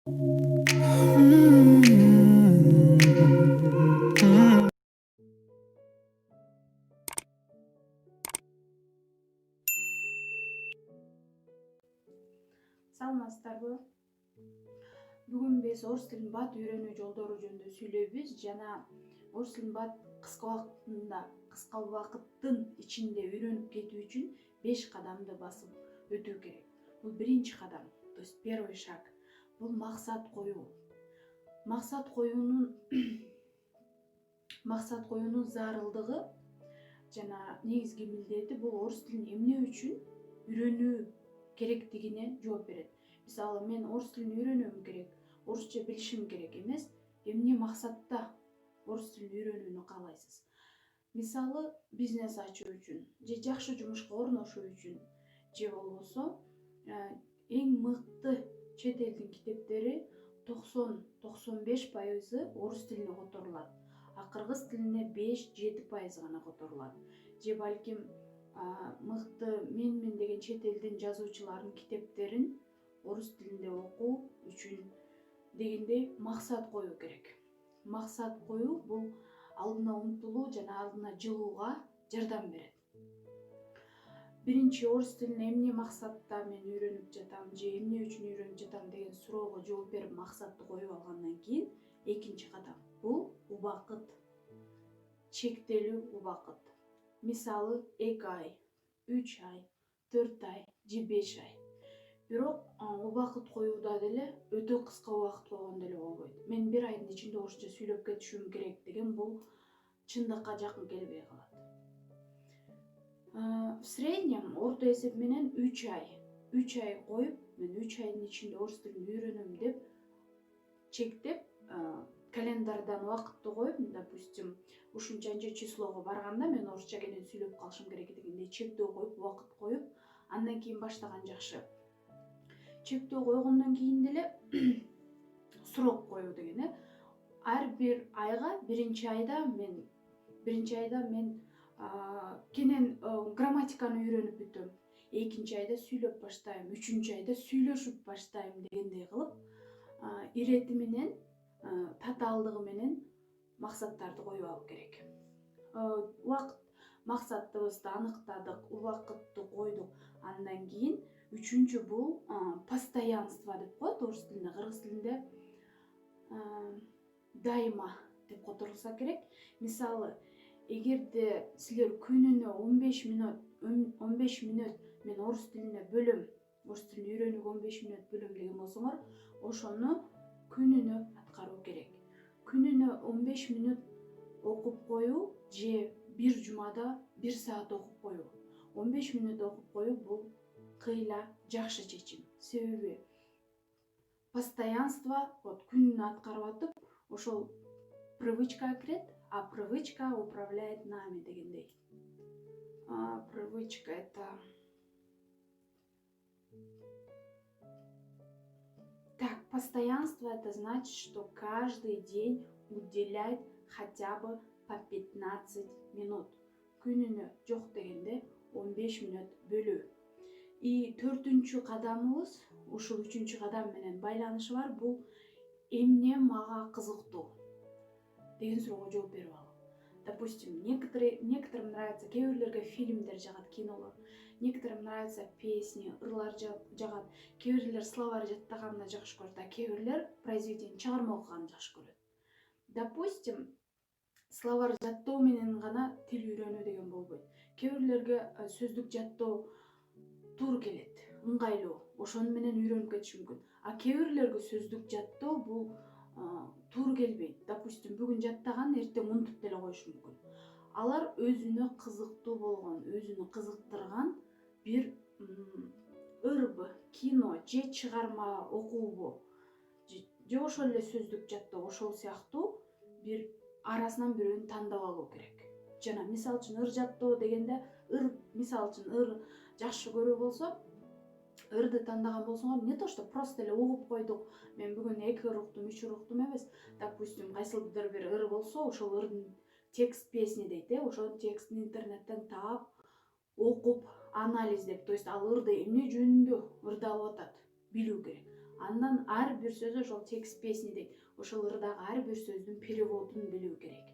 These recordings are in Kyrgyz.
Саламатсыздарбы? Бүгүн биз орус тилин бат үйрөнүү жолдору жөнүндө сүйлөйбүз жана орус тилин бат кыска убакыттын ичинде үйрөнүп кетүү үчүн 5 кадамды басып өтүү керек. Бул биринчи кадам, то есть первый шаг. Бул максат коюу. Максат коюунун зарылдыгы жана негизги милдети бул орус тилин эмне үчүн үйрөнүү керектигине жооп берет. Мисалы, мен орус тилин үйрөнөм керек, орусча билишим керек эмес, эмне максатта орус тилин үйрөнүүнү каалайсыз? Мисалы, бизнес ачуу үчүн, же жакшы жумушка орношуу үчүн, же болбосо эң мыкты чет элдин китептери 90-95% орус тилине которулат, а кыргыз тилине 5-7% гана которулат. Же балким мыкты менмин деген чет элдин жазуучуларынын китептерин орус тилинде окуу үчүн дегендей максат коюу керек. Максат коюу бул алдына умтулуу жана алдына жылууга жардам берет. Биринчи, орус тилин эмне максатта мен үйрөнүп жатам же эмне үчүн үйрөнүп жатам деген суроого жооп берип максатты коюп алгандан кийин экинчи кадам бул убакыт. Чектелүү убакыт. Мисалы, 2 ай, 3 ай, 4 ай же 5 ай. Бирок убакыт коюуда деле өтө кыска убакыт койгондо деле болбойт. Мен 1 айдын ичинде орусча сүйлөп кетишим керек деген бул чындыкка жакын келбей калат. В среднем орто эсеп менен 3 ай коюп, мен 3 айдын ичинде орус тилин үйрөнөм деп чектеп, календардан убакытты коюп, допустим, ушунчанча числого барганда мен орусча кенен сүйлөп калышым керек дегендей чектөө коюп, убакыт коюп, андан кийин баштаган жакшы. Чектөө койгондон кийин деле срок коюу деген ар бир айга биринчи айда мен кенен грамматиканы үйрөнүп бүтөм. Экинчи айда сүйлөп баштайм, үчүнчү айда сүйлөшүп баштайм дегендей кылып, ирети менен, татаалдыгы менен максаттарды коюп алып керек. Максатыбызды аныктадык, убакытты койдук. Андан кийин үчүнчү бул постоянство деп коет орус тилинде, кыргыз тилинде дайыма деп которулса керек. Мисалы, эгерде силер күнүнө 15 мүнөт мен орус тилине бөлөм, орус тилин үйрөнүүгө 15 мүнөт бөлөм деген болсоңор, ошону күнүнө аткаруу керек. Күнүнө 15 мүнөт окуп коюу же бир жумада 1 саат окуп коюу. 15 мүнөт окуп коюу бул кыйла жакшы чечим. Себеби постоянство күнүнө аткарып атып, ошол привычкага кирет, а привычка управляет нами дегендей. Привычка это постоянство это значит, что каждый день уделять хотя бы по 15 минут. Күнүнө жок дегенде 15 мүнөт бөлүү. И төртүнчү кадамыбыз ушул үчүнчү кадам менен байланышы бар. Бул эмне мага кызыктуу деген суроого жооп берип алуу. Допустим, некоторым нравится, кээ бирлерге фильмдер жагат, кинолор, некоторым нравится песни, ырлар жагат, кээ бирлер словарь жаттаганды жакшы көрөт, а кээ бирлер произведение чыгарма окуганды жакшы көрөт. Допустим, словарь жаттоо менен гана тил үйрөнүү деген болбойт. Кээ бирлерге сөздүк жаттоо туура келет, ыңгайлуу, ошону менен үйрөнүп кетиши мүмкүн. А кээ бирлерге сөздүк жаттоо бул туура келбейт. Допустим, бүгүн жаттаган, эртең унутуп деле коюшу мүмкүн. Алар өзүнө кызыктуу болгон, өзүнө кызыктырган бир ырбы, кино же чыгарма окуубу, же ошол эле сөздүк жаттоо, ошол сыяктуу бир арасынан бирөөнү тандап алуу керек. Жана мисалы үчүн ыр жаттоо дегенде, мисалы үчүн ыр жакшы көрүү болсо, ырды тандаган болсоңор, не то что просто эле угуп койдук, мен бүгүн 2 ыр уктум, 3 ыр уктум эмес. Допустим, кайсылдыр бир ыр болсо, ошол ырдын текст песни дейт, ошол текстин интернеттен таап, окуп, анализдеп, то есть ал ырды эмне жөнүндө ырдалып атат билүү керек. Андан ар бир сөз ошол текст песни дейт. Ошол ырдагы ар бир сөздүн переводун билүү керек.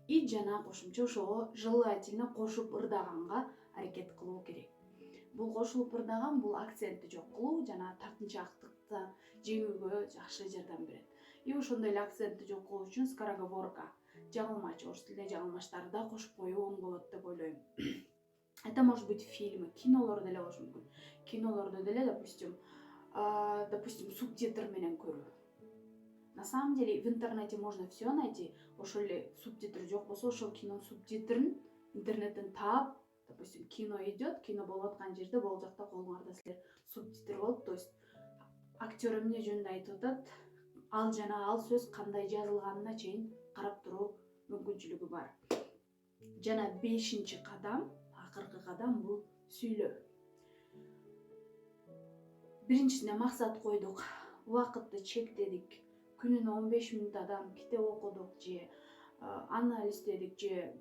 И жана кошумча ошого желательно кошуп ырдаганга аракет кылуу керек. Бул кошулуп ырдаган бул акцентти жок кылуу жана тартынчаактыкты жеңүүгө жакшы жардам берет. И ошондой эле акцентти жок кылуу үчүн скороговорка, жаңылмач, орус тилине жаңылмачтарды да кошуп коюу оң болот деп ойлойм. Это может быть фильмы, кинолордо деле болушу мүмкүн. Кинолордо деле, допустим, субтитр менен көрүү. На самом деле в интернете можно все найти. Ошол эле субтитр жок болсо, ошол кинонун субтитрин интернеттен таап, допустим, кино идет, кино болуп аткан жерде бул жакта колуңарда силер субтитр болуп, то есть актер эмне жөнүндө айтып атат, ал жана ал сөз кандай жазылганына чейин карап туруу мүмкүнчүлүгү бар. Жана 5-кадам, акыркы кадам бул сүйлөө. Биринчисине максат койдук, убакытты чектедик. Күнүнө 15 мүнөттөн китеп окудук же анализдедик же,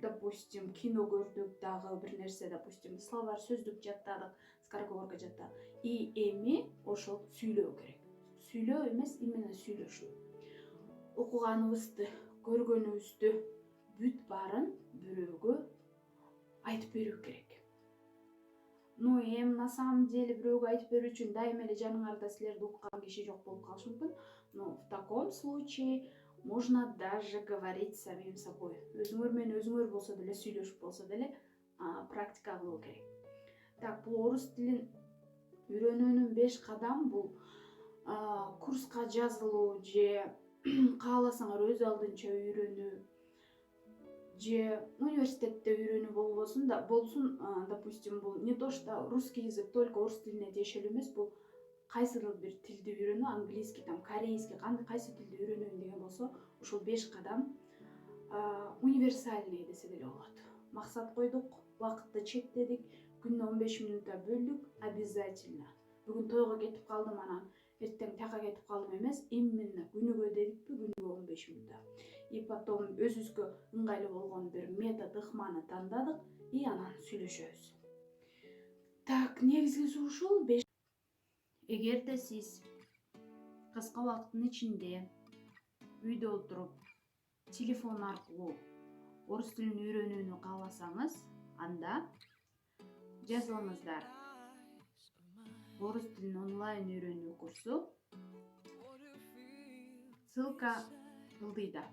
допустим, кино көрдүк, дагы бир нерсе, допустим, словарь, сөздүк жаттадык, скороговорка жаттадык. И эми ошол сүйлөө керек. Сүйлөө эмес, именно сүйлөшүү. Окуганыбызды, көргөнүбүздү бүт баарын бирөөгө айтып берүү керек. Ну, на самом деле бирөөгө айтып берүү үчүн дайыма эле жаныңарда силерди уккан киши жок болуп калышы мүмкүн. Но в таком случае можно даже говорить самим собой. Өзүңөр менен өзүңөр болсо деле, сүйлөшүп болсо деле практика кылуу керек. Так, бул орус тилин үйрөнүүнүн 5 кадам бул курска жазылуу же кааласаңар өз алдынча үйрөнүү же университетте үйрөнүү болсун, допустим, бул не то что русский язык только орус тилине тиешелүү эмес, бул кайсыры бир тилди үйрөнүү, английский, корейский, кайсы тилди үйрөнөйүн деген болсо, ошол 5 кадам универсальный десе деле болот. Максат койдук, убакытты чектедик, күнүнө 15 мүнөттө бөлдүк, обязательно. Бүгүн тойго кетип калдым, анан эртең тияка кетип калдым эмес, именно күнүгө дедикпи, күнүгө 15 мүнөт. И потом өзүбүзгө ыңгайлуу болгон бир метод, ыкманы тандадык и анан сүйлөшөбүз. Так, негизгиси ушул. Эгерде сиз кыска убакыттын ичинде үйдө отуруп телефон аркылуу орус тилин үйрөнүүнү кааласаңыз, анда жазылыңыздар. Орус тилин онлайн үйрөнүү курсу. Ссылка ылдыйда.